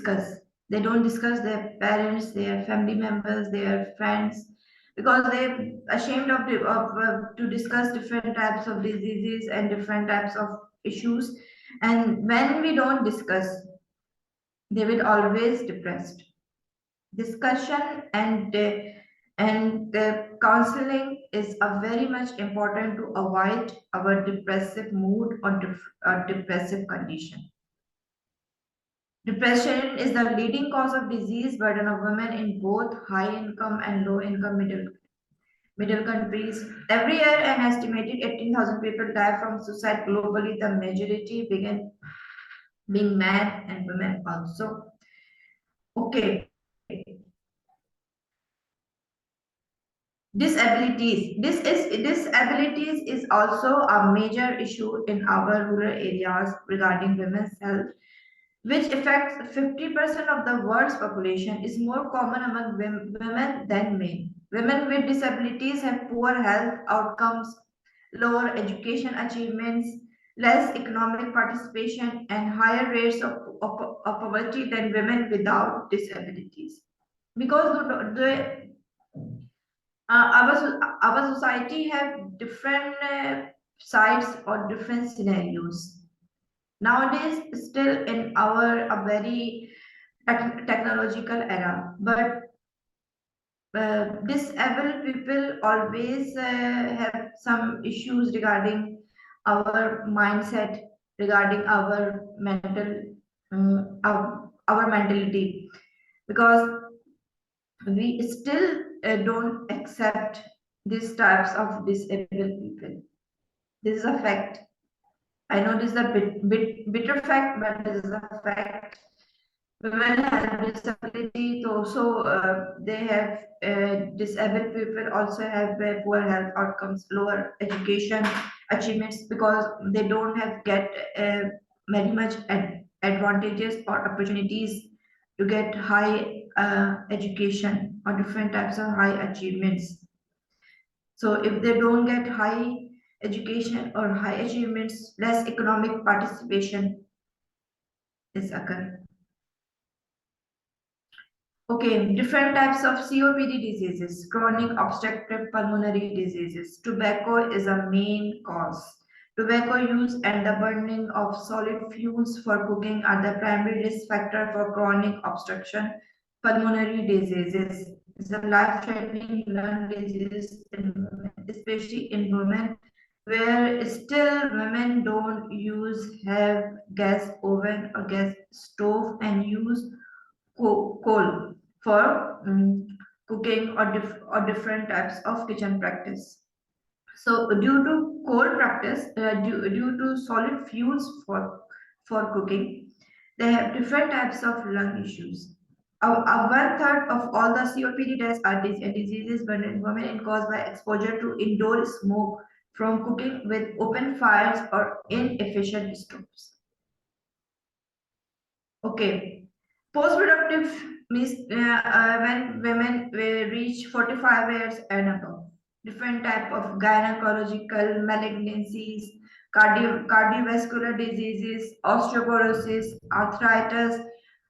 discuss. They don't discuss their parents, their family members, their friends, because they're ashamed to discuss different types of diseases and different types of issues. And when we don't discuss, they will always depressed. Discussion and counseling is a very much important to avoid our depressive mood or depressive condition. Depression is the leading cause of disease burden of women in both high income and low income middle countries. Every year, an estimated 18,000 people die from suicide globally. The majority begin being men and women also. Okay. Disabilities is also a major issue in our rural areas regarding women's health, which affects 50% of the world's population, is more common among women than men. Women with disabilities have poor health outcomes, lower education achievements, less economic participation, and higher rates of poverty than women without disabilities. Because our society have different sides or different scenarios. Nowadays, still in our a very technological era, but disabled people always have some issues regarding our mindset, regarding our our mentality, because we still don't accept these types of disabled people. This is a fact. I know this is a bitter fact, but this is a fact. Women have disability, also they have disabled people also have poor health outcomes, lower education achievements, because they don't have get very much advantages or opportunities to get high education or different types of high achievements. So if they don't get high education or high achievements, less economic participation is occur. Okay, different types of COPD diseases, chronic obstructive pulmonary diseases. Tobacco is a main cause. Tobacco use and the burning of solid fuels for cooking are the primary risk factor for chronic obstruction pulmonary diseases. It's a life-threatening lung disease, especially in women, where still women don't have gas oven or gas stove and use coal for cooking or different types of kitchen practice. So due to coal practice, due to solid fuels for cooking, they have different types of lung issues. One third of all the COPD deaths are diseases burden women caused by exposure to indoor smoke from cooking with open fires or inefficient stoves. Okay, post-productive means when women reach 45 years and above. Different type of gynecological malignancies, cardiovascular diseases, osteoporosis, arthritis,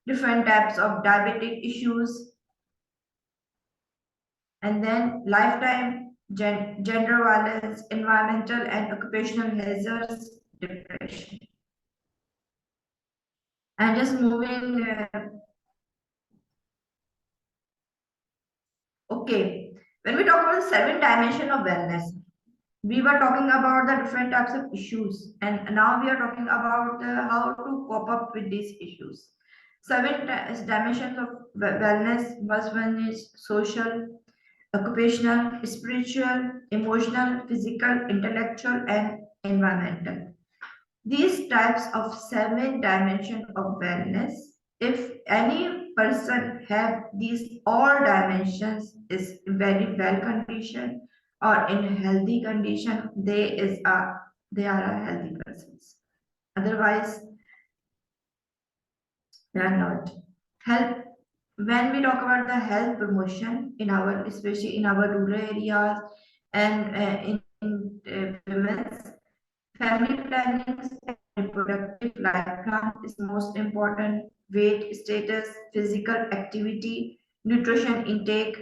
different types of diabetic issues, and then lifetime gender violence, environmental and occupational hazards, depression. And just moving okay, when we talk about the 7 dimension of wellness, we were talking about the different types of issues, and now we are talking about how to cope up with these issues. 7 dimensions of wellness. First one is social, occupational, spiritual, emotional, physical, intellectual, and environmental. These types of 7 dimensions of wellness, if any person have these all dimensions, is very well conditioned or in healthy condition, they are a healthy persons. Otherwise, they are not. Health. When we talk about the health promotion in our, especially in our rural areas and in women's family planning and reproductive life plan is most important. weight status, physical activity, nutrition intake,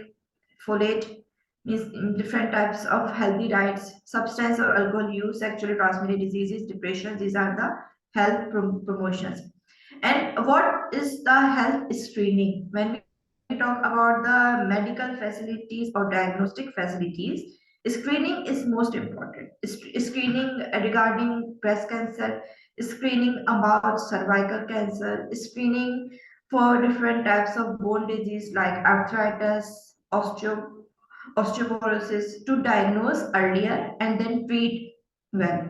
folate, means different types of healthy diets, substance or alcohol use, sexually transmitted diseases, depression. These are the health promotions. And what is the health screening? When we talk about the medical facilities or diagnostic facilities, screening is most important. Screening regarding breast cancer, screening about cervical cancer, screening for different types of bone disease like arthritis, osteoporosis to diagnose earlier and then treat well.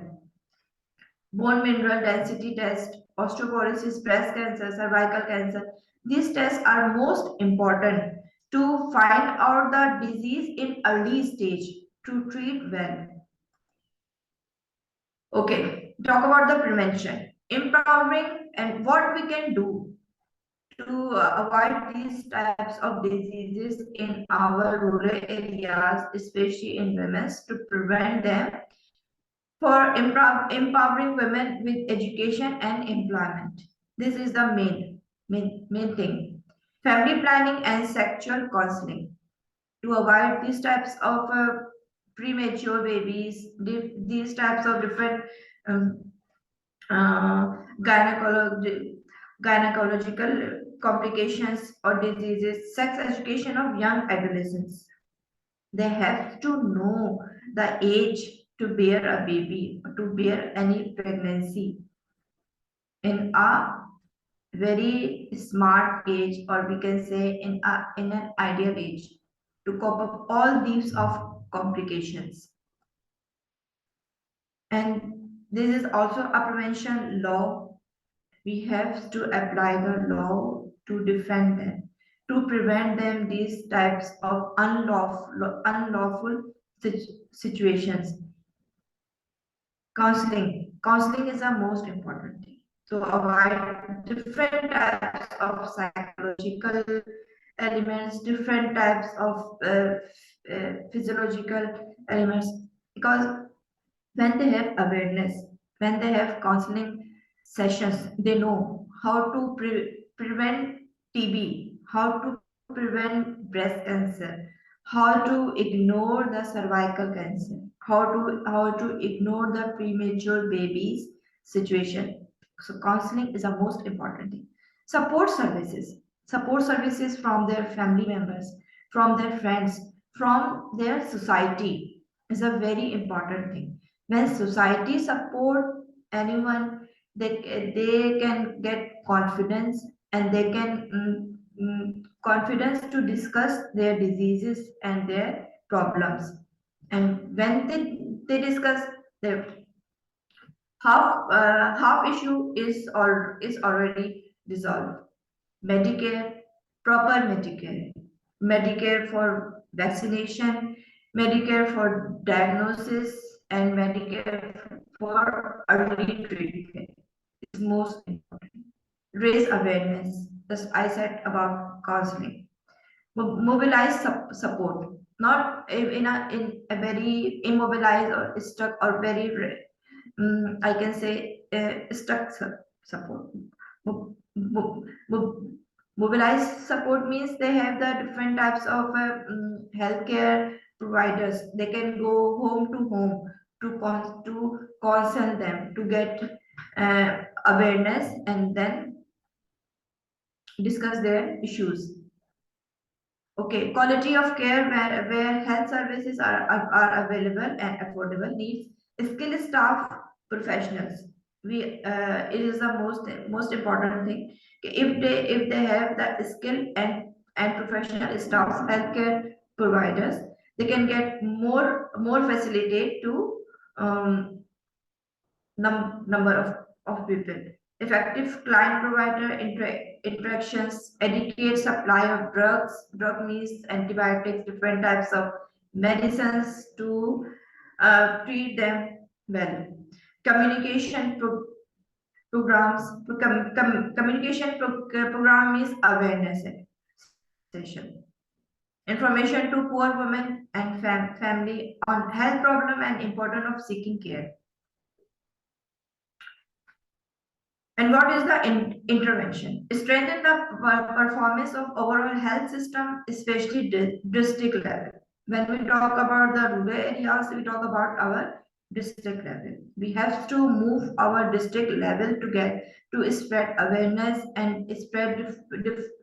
Bone mineral density test, osteoporosis, breast cancer, cervical cancer. These tests are most important to find out the disease in early stage to treat well. Okay, talk about the prevention, empowering, and what we can do to avoid these types of diseases in our rural areas, especially in women, to prevent them for empowering women with education and employment. This is the main thing. Family planning and sexual counseling to avoid these types of premature babies, these types of different um, uh, gynecological complications or diseases, sex education of young adolescents. They have to know the age to bear a baby, to bear any pregnancy in a very smart age, or we can say in an ideal age, to cope up all these of complications. And this is also a prevention law. We have to apply the law to defend them, to prevent them these types of unlawful situations. Counseling is the most important thing to avoid different types of psychological elements, different types of physiological elements, because when they have awareness, when they have counseling sessions, they know how to prevent TB, how to prevent breast cancer, how to ignore the cervical cancer, how to ignore the premature babies situation. So counseling is the most important thing. Support services from their family members, from their friends, from their society is a very important thing. When society support anyone, they can get confidence, and they can confidence to discuss their diseases and their problems. And when they discuss their half issue is already resolved. Medicare, proper Medicare for vaccination, Medicare for diagnosis, and Medicare for early treatment is most important. Raise awareness, as I said about counseling. Mobilize support, not in a very immobilized or stuck or very I can say stuck support. Mo- mo- mo- Mobilized support means they have the different types of healthcare providers. They can go home to home to consult them to get awareness and then discuss their issues. Okay, quality of care where health services are available and affordable needs skilled staff professionals. It is the most important thing. If they have the skill and professional staffs, healthcare providers, they can get more facilitate to um, number of people. Effective client provider interactions, educate supply of drugs. Drug means antibiotics, different types of medicines to treat them well. Communication programs, program is awareness session. Information to poor women and family on health problem and importance of seeking care. And what is the intervention? Strengthen the performance of overall health system, especially district level. When we talk about the rural areas, we talk about our district level. We have to move our district level to get to spread awareness and spread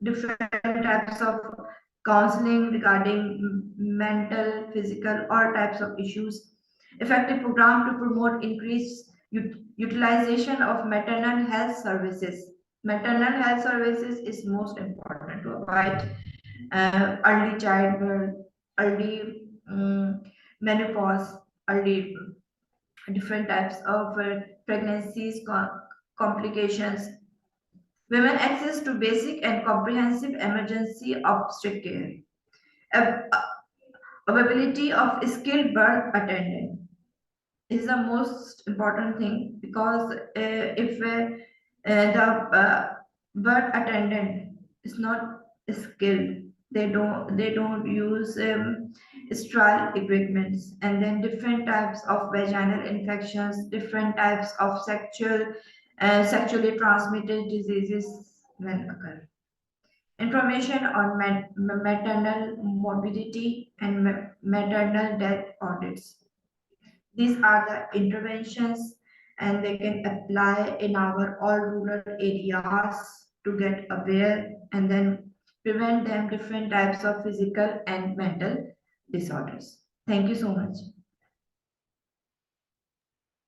different types of counseling regarding mental, physical, all types of issues. Effective program to promote increased utilization of maternal health services. Maternal health services is most important to avoid early childbirth, early menopause, early different types of pregnancies, complications. Women access to basic and comprehensive emergency obstetric care. Av- Availability of skilled birth attendant is the most important thing because if the birth attendant is not skilled, they don't use sterile equipments, and then different types of vaginal infections, different types of sexually transmitted diseases when occur. Information on maternal morbidity and maternal death audits. These are the interventions, and they can apply in our all rural areas to get aware and then prevent them different types of physical and mental disorders. Thank you so much.